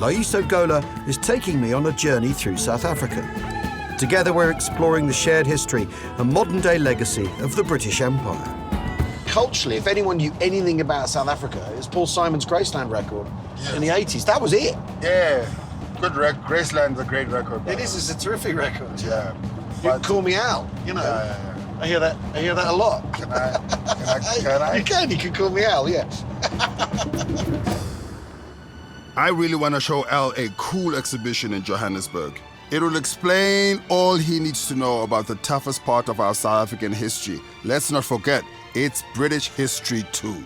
Loyiso Gola is taking me on a journey through South Africa. Together we're exploring the shared history and modern-day legacy of the British Empire. Culturally, if anyone knew anything about South Africa, it was Paul Simon's Graceland record in the 80s. That was it. Yeah, good record. Graceland's a great record. It is. It's a terrific record. Yeah. You can call me Al, you know. Yeah. I hear that a lot. Can I? You can call me Al, yeah. I really want to show Al a cool exhibition in Johannesburg. It will explain all he needs to know about the toughest part of our South African history. Let's not forget, it's British history too.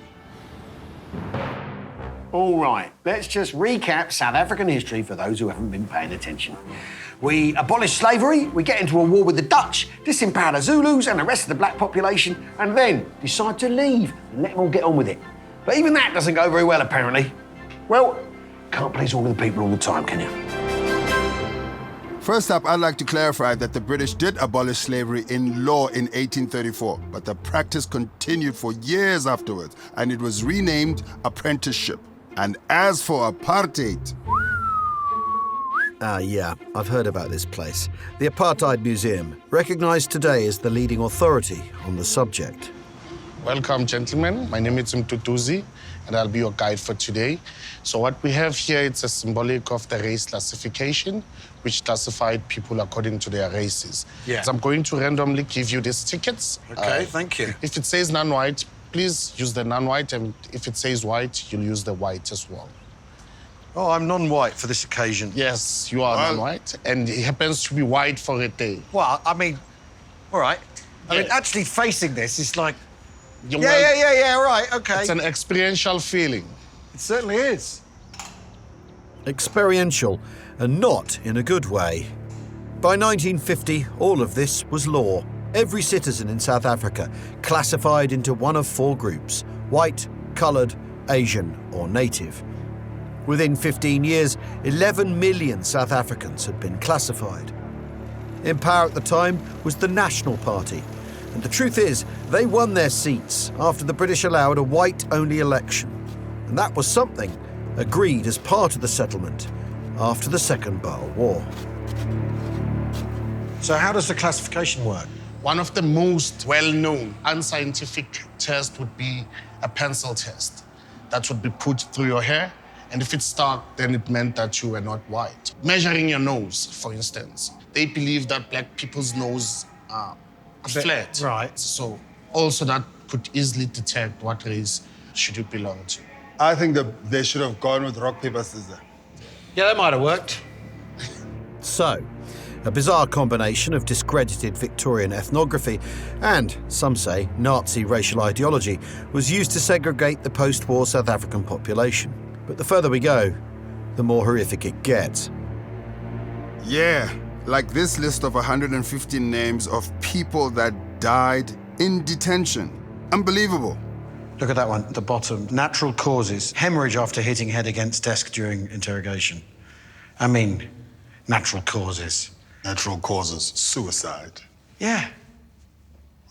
All right, let's just recap South African history for those who haven't been paying attention. We abolished slavery, we get into a war with the Dutch, disempower the Zulus and the rest of the black population, and then decide to leave and let them all get on with it. But even that doesn't go very well, apparently. Well, can't please all of the people all the time, can you? First up, I'd like to clarify that the British did abolish slavery in law in 1834, but the practice continued for years afterwards, and it was renamed apprenticeship. And as for apartheid... Yeah, I've heard about this place. The Apartheid Museum, recognised today as the leading authority on the subject. Welcome, gentlemen. My name is Mtutuzi, and I'll be your guide for today. So what we have here, it's a symbolic of the race classification, which classified people according to their races. Yeah. So I'm going to randomly give you these tickets. OK, thank you. If it says non-white, please use the non-white, and if it says white, you'll use the white as well. Oh, I'm non-white for this occasion. Yes, you are non-white, and it happens to be white for a day. Well, I mean, all right. I mean, actually facing this is like... Yeah, right, OK. It's an experiential feeling. It certainly is. Experiential, and not in a good way. By 1950, all of this was law. Every citizen in South Africa classified into one of four groups: white, coloured, Asian or native. Within 15 years, 11 million South Africans had been classified. In power at the time was the National Party. And the truth is, they won their seats after the British allowed a white-only election. And that was something agreed as part of the settlement after the Second Boer War. So how does the classification work? One of the most well-known unscientific tests would be a pencil test. That would be put through your hair, and if it's dark, then it meant that you were not white. Measuring your nose, for instance. They believe that black people's nose are flat. Right. So also that could easily detect what race should you belong to. I think that they should have gone with rock, paper, scissors. Yeah, that might have worked. So, a bizarre combination of discredited Victorian ethnography and, some say, Nazi racial ideology was used to segregate the post-war South African population. But the further we go, the more horrific it gets. Yeah, like this list of 115 names of people that died in detention. Unbelievable. Look at that one at the bottom. Natural causes. Hemorrhage after hitting head against desk during interrogation. I mean, natural causes. Natural causes, suicide. Yeah.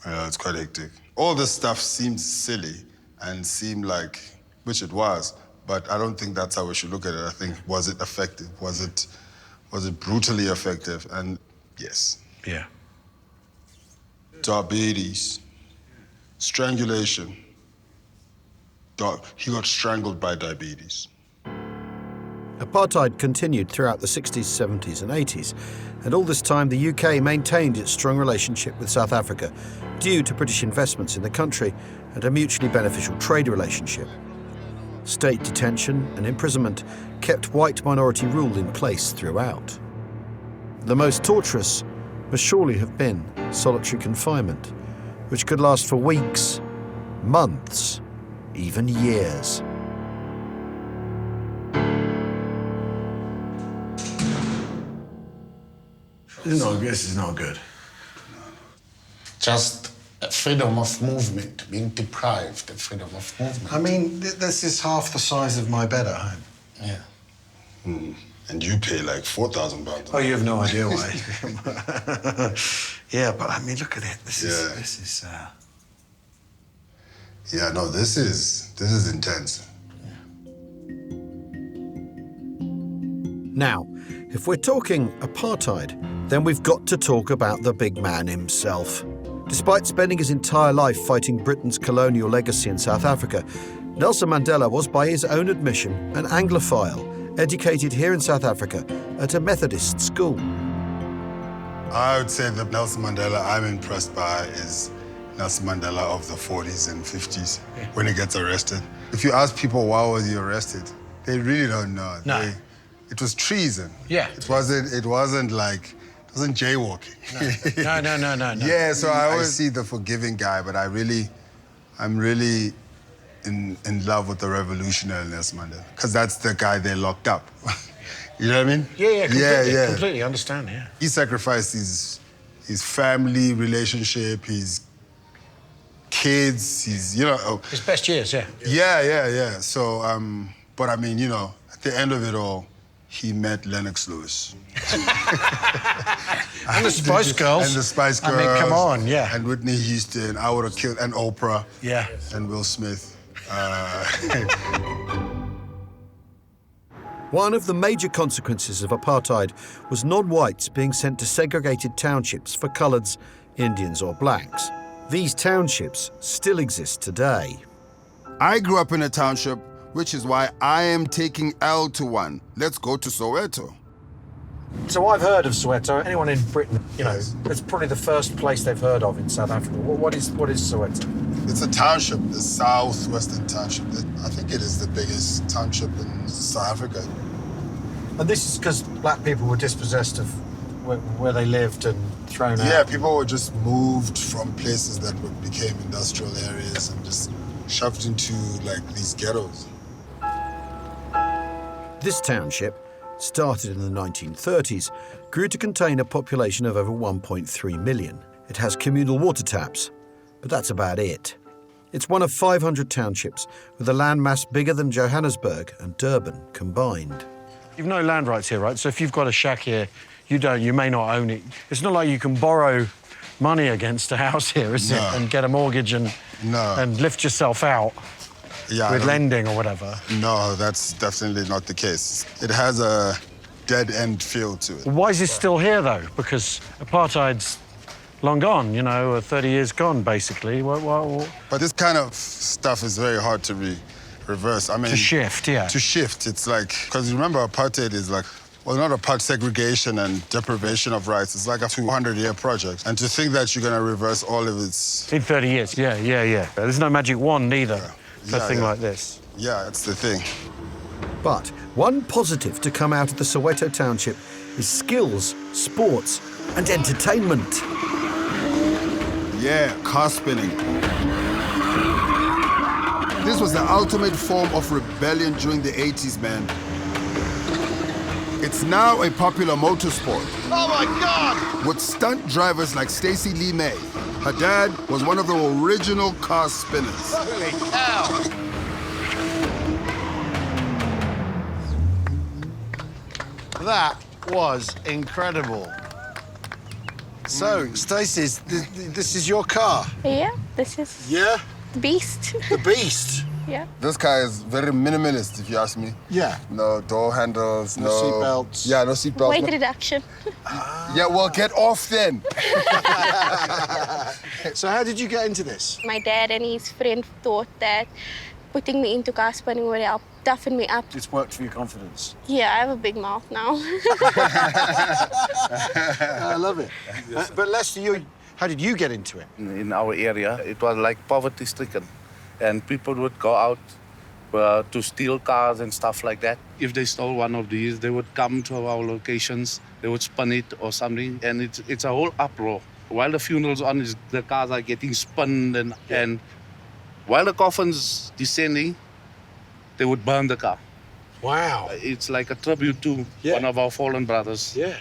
Well, it's quite hectic. All this stuff seems silly and seemed like, which it was, but I don't think that's how we should look at it. I think, was it effective? Was it brutally effective? And yes. Yeah. Diabetes, strangulation. He got strangled by diabetes. Apartheid continued throughout the 60s, 70s and 80s, and all this time the UK maintained its strong relationship with South Africa due to British investments in the country and a mutually beneficial trade relationship. State detention and imprisonment kept white minority rule in place throughout. The most torturous must surely have been solitary confinement, which could last for weeks, months, even years. This is not good. Just freedom of movement, being deprived of freedom of movement. I mean, this is half the size of my bed at home. Yeah. And you pay like £4,000. Oh, you have no idea why. Yeah, but I mean, look at it. This is. Yeah, no, this is intense. Now, if we're talking apartheid, then we've got to talk about the big man himself. Despite spending his entire life fighting Britain's colonial legacy in South Africa, Nelson Mandela was, by his own admission, an Anglophile, educated here in South Africa at a Methodist school. I would say the Nelson Mandela I'm impressed by is Nelson Mandela of the 40s and 50s when he gets arrested. If you ask people why was he arrested, they really don't know. No. It was treason. Yeah. It wasn't jaywalking. No. Yeah, so I always see the forgiving guy, but I'm really in love with the revolutionary Nelson Mandela, because that's the guy they locked up. You know what I mean? Yeah, completely understand, yeah. He sacrificed his family relationship, his kids, his best years, yeah. Yeah. So, but I mean, at the end of it all, he met Lennox Lewis. And the Spice Girls. And the Spice Girls. I mean, come on, yeah. And Whitney Houston, I would have killed, and Oprah. Yeah. And Will Smith. One of the major consequences of apartheid was non-whites being sent to segregated townships for coloureds, Indians or blacks. These townships still exist today. I grew up in a township, which is why I am taking L to one. Let's go to Soweto. So I've heard of Soweto. Anyone in Britain, it's probably the first place they've heard of in South Africa. What is Soweto? It's a township, the southwestern township. I think it is the biggest township in South Africa. And this is because black people were dispossessed of where they lived and thrown out? Yeah, people were just moved from places that became industrial areas and just shoved into, these ghettos. This township, started in the 1930s, grew to contain a population of over 1.3 million. It has communal water taps, but that's about it. It's one of 500 townships with a landmass bigger than Johannesburg and Durban combined. You've no land rights here, right? So if you've got a shack here, you may not own it. It's not like you can borrow money against a house here, is it? And get a mortgage and lift yourself out with lending or whatever. No, that's definitely not the case. It has a dead-end feel to it. Why is it still here, though? Because apartheid's long gone, 30 years gone, basically. But this kind of stuff is very hard to reverse. I mean, to shift, yeah. To shift. It's because remember, apartheid is not about segregation and deprivation of rights. It's like a 200-year project. And to think that you're going to reverse all of its... In 30 years, yeah. There's no magic wand either for a thing like this. Yeah, that's the thing. But one positive to come out of the Soweto township is skills, sports and entertainment. Yeah, car spinning. This was the ultimate form of rebellion during the 80s, man. It's now a popular motorsport. Oh my God! With stunt drivers like Stacey Lee May. Her dad was one of the original car spinners. Holy cow! That was incredible. So, Stacey, this is your car? Yeah, this is Yeah? the beast. The beast. Yeah. This car is very minimalist, if you ask me. Yeah. No door handles, No seatbelts. Yeah, no seatbelts. Weight reduction. Yeah, well, get off then. So how did you get into this? My dad and his friend thought that putting me into car spinning would help toughen me up. It's worked for your confidence. Yeah, I have a big mouth now. I love it. But Lester, how did you get into it? In our area, it was like poverty-stricken. And people would go out to steal cars and stuff like that. If they stole one of these, they would come to our locations, they would spin it or something, and it's a whole uproar. While the funeral's on, the cars are getting spun, and while the coffin's descending, they would burn the car. Wow. It's like a tribute to one of our fallen brothers. Yeah.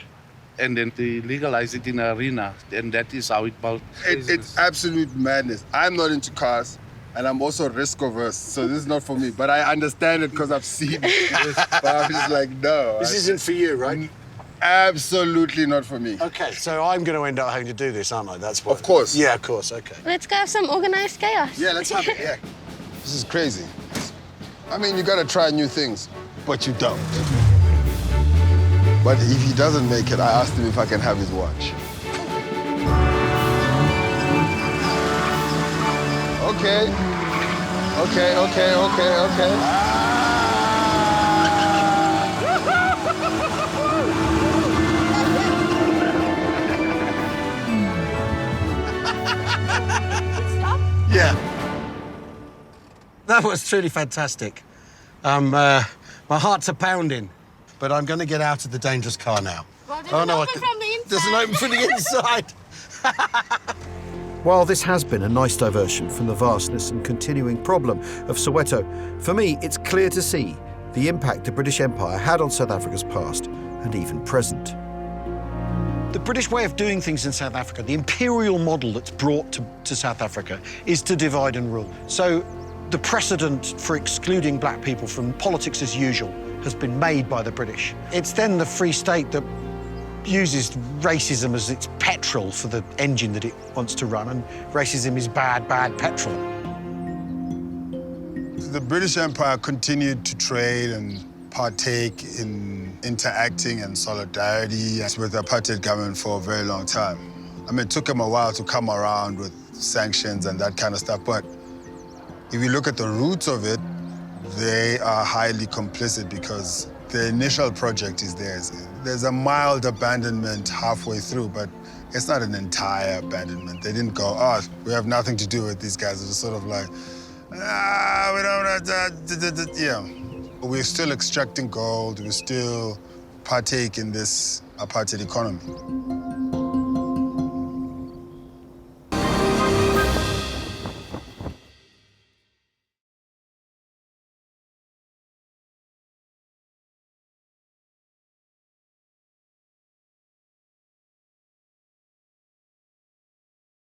And then they legalize it in an arena, and that is how it built. It's absolute madness. I'm not into cars. And I'm also risk-averse, so this is not for me. But I understand it because I've seen it. But I'm just like, no. This isn't for you, right? Absolutely not for me. Okay, so I'm going to end up having to do this, aren't I? That's what. Of course. Yeah, of course. Okay. Let's go have some organized chaos. Yeah, let's have it, yeah. This is crazy. I mean, you gotta try new things, but you don't. But if he doesn't make it, I asked him if I can have his watch. Okay. Yeah. That was truly fantastic. My heart's a pounding, but I'm going to get out of the dangerous car now. Well, does it open from the inside? Doesn't open from the inside. While this has been a nice diversion from the vastness and continuing problem of Soweto, for me it's clear to see the impact the British Empire had on South Africa's past and even present. The British way of doing things in South Africa, the imperial model that's brought to South Africa, is to divide and rule. So the precedent for excluding black people from politics as usual has been made by the British. It's then the Free State that uses racism as its petrol for the engine that it wants to run, and racism is bad, bad petrol. The British Empire continued to trade and partake in interacting and solidarity with the apartheid government for a very long time. I mean, it took them a while to come around with sanctions and that kind of stuff, but if you look at the roots of it, they are highly complicit because the initial project is theirs. There's a mild abandonment halfway through, but it's not an entire abandonment. They didn't go, oh, we have nothing to do with these guys. It was sort of like, we don't, yeah. We're still extracting gold. We still partake in this apartheid economy.